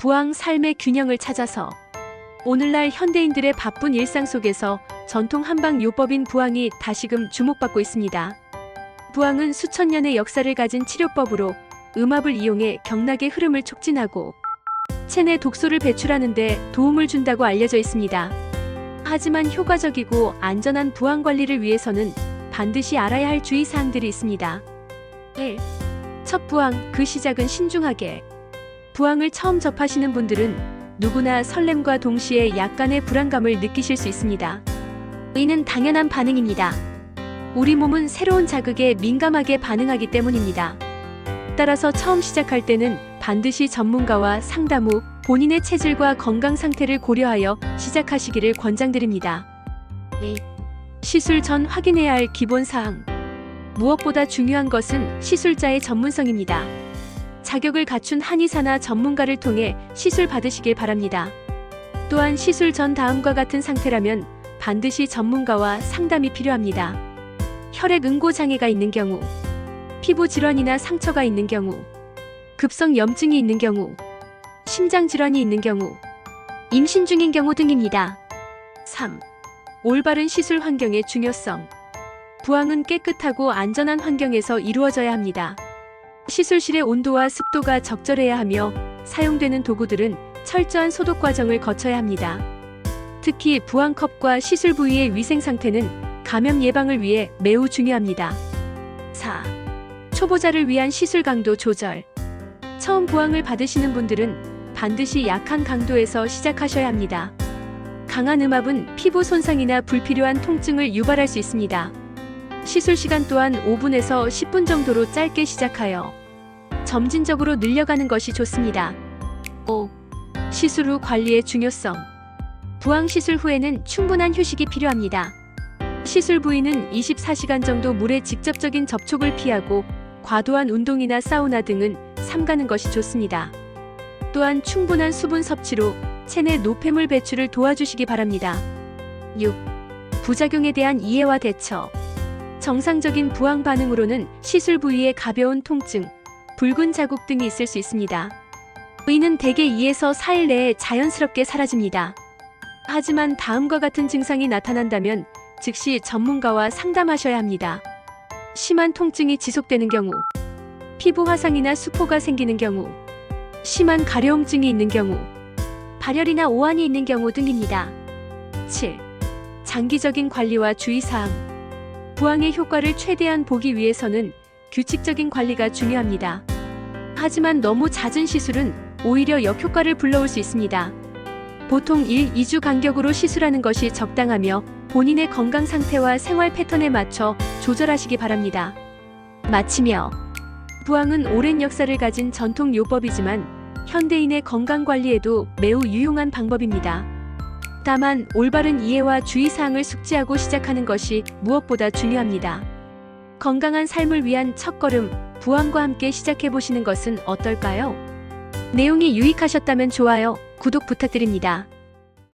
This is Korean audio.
부항 삶의 균형을 찾아서. 오늘날 현대인들의 바쁜 일상 속에서 전통 한방요법인 부항이 다시금 주목받고 있습니다. 부항은 수천 년의 역사를 가진 치료법으로 음압을 이용해 경락의 흐름을 촉진하고 체내 독소를 배출하는 데 도움을 준다고 알려져 있습니다. 하지만 효과적이고 안전한 부항 관리를 위해서는 반드시 알아야 할 주의사항들이 있습니다. 1. 첫 부항, 그 시작은 신중하게. 부항을 처음 접하시는 분들은 누구나 설렘과 동시에 약간의 불안감을 느끼실 수 있습니다. 이는 당연한 반응입니다. 우리 몸은 새로운 자극에 민감하게 반응하기 때문입니다. 따라서 처음 시작할 때는 반드시 전문가와 상담 후 본인의 체질과 건강 상태를 고려하여 시작하시기를 권장드립니다. 2. 시술 전 확인해야 할 기본사항. 무엇보다 중요한 것은 시술자의 전문성입니다. 자격을 갖춘 한의사나 전문가를 통해 시술 받으시길 바랍니다. 또한 시술 전 다음과 같은 상태라면 반드시 전문가와 상담이 필요합니다. 혈액 응고 장애가 있는 경우, 피부 질환이나 상처가 있는 경우, 급성 염증이 있는 경우, 심장 질환이 있는 경우, 임신 중인 경우 등입니다. 3. 올바른 시술 환경의 중요성. 부항은 깨끗하고 안전한 환경에서 이루어져야 합니다. 시술실의 온도와 습도가 적절해야 하며 사용되는 도구들은 철저한 소독 과정을 거쳐야 합니다. 특히 부항컵과 시술 부위의 위생 상태는 감염 예방을 위해 매우 중요합니다. 4. 초보자를 위한 시술 강도 조절. 처음 부항을 받으시는 분들은 반드시 약한 강도에서 시작하셔야 합니다. 강한 음압은 피부 손상이나 불필요한 통증을 유발할 수 있습니다. 시술 시간 또한 5분에서 10분 정도로 짧게 시작하여 점진적으로 늘려가는 것이 좋습니다. 5. 시술 후 관리의 중요성. 부항 시술 후에는 충분한 휴식이 필요합니다. 시술 부위는 24시간 정도 물의 직접적인 접촉을 피하고 과도한 운동이나 사우나 등은 삼가는 것이 좋습니다. 또한 충분한 수분 섭취로 체내 노폐물 배출을 도와주시기 바랍니다. 6. 부작용에 대한 이해와 대처. 정상적인 부항 반응으로는 시술 부위에 가벼운 통증, 붉은 자국 등이 있을 수 있습니다. 이는 대개 2에서 4일 내에 자연스럽게 사라집니다. 하지만 다음과 같은 증상이 나타난다면 즉시 전문가와 상담하셔야 합니다. 심한 통증이 지속되는 경우, 피부 화상이나 수포가 생기는 경우, 심한 가려움증이 있는 경우, 발열이나 오한이 있는 경우 등입니다. 7. 장기적인 관리와 주의사항. 부항의 효과를 최대한 보기 위해서는 규칙적인 관리가 중요합니다. 하지만 너무 잦은 시술은 오히려 역효과를 불러올 수 있습니다. 보통 1-2주 간격으로 시술하는 것이 적당하며 본인의 건강 상태와 생활 패턴에 맞춰 조절하시기 바랍니다. 마치며 부항은 오랜 역사를 가진 전통 요법이지만 현대인의 건강 관리에도 매우 유용한 방법입니다. 다만 올바른 이해와 주의사항을 숙지하고 시작하는 것이 무엇보다 중요합니다. 건강한 삶을 위한 첫걸음, 부항과 함께 시작해보시는 것은 어떨까요? 내용이 유익하셨다면 좋아요, 구독 부탁드립니다.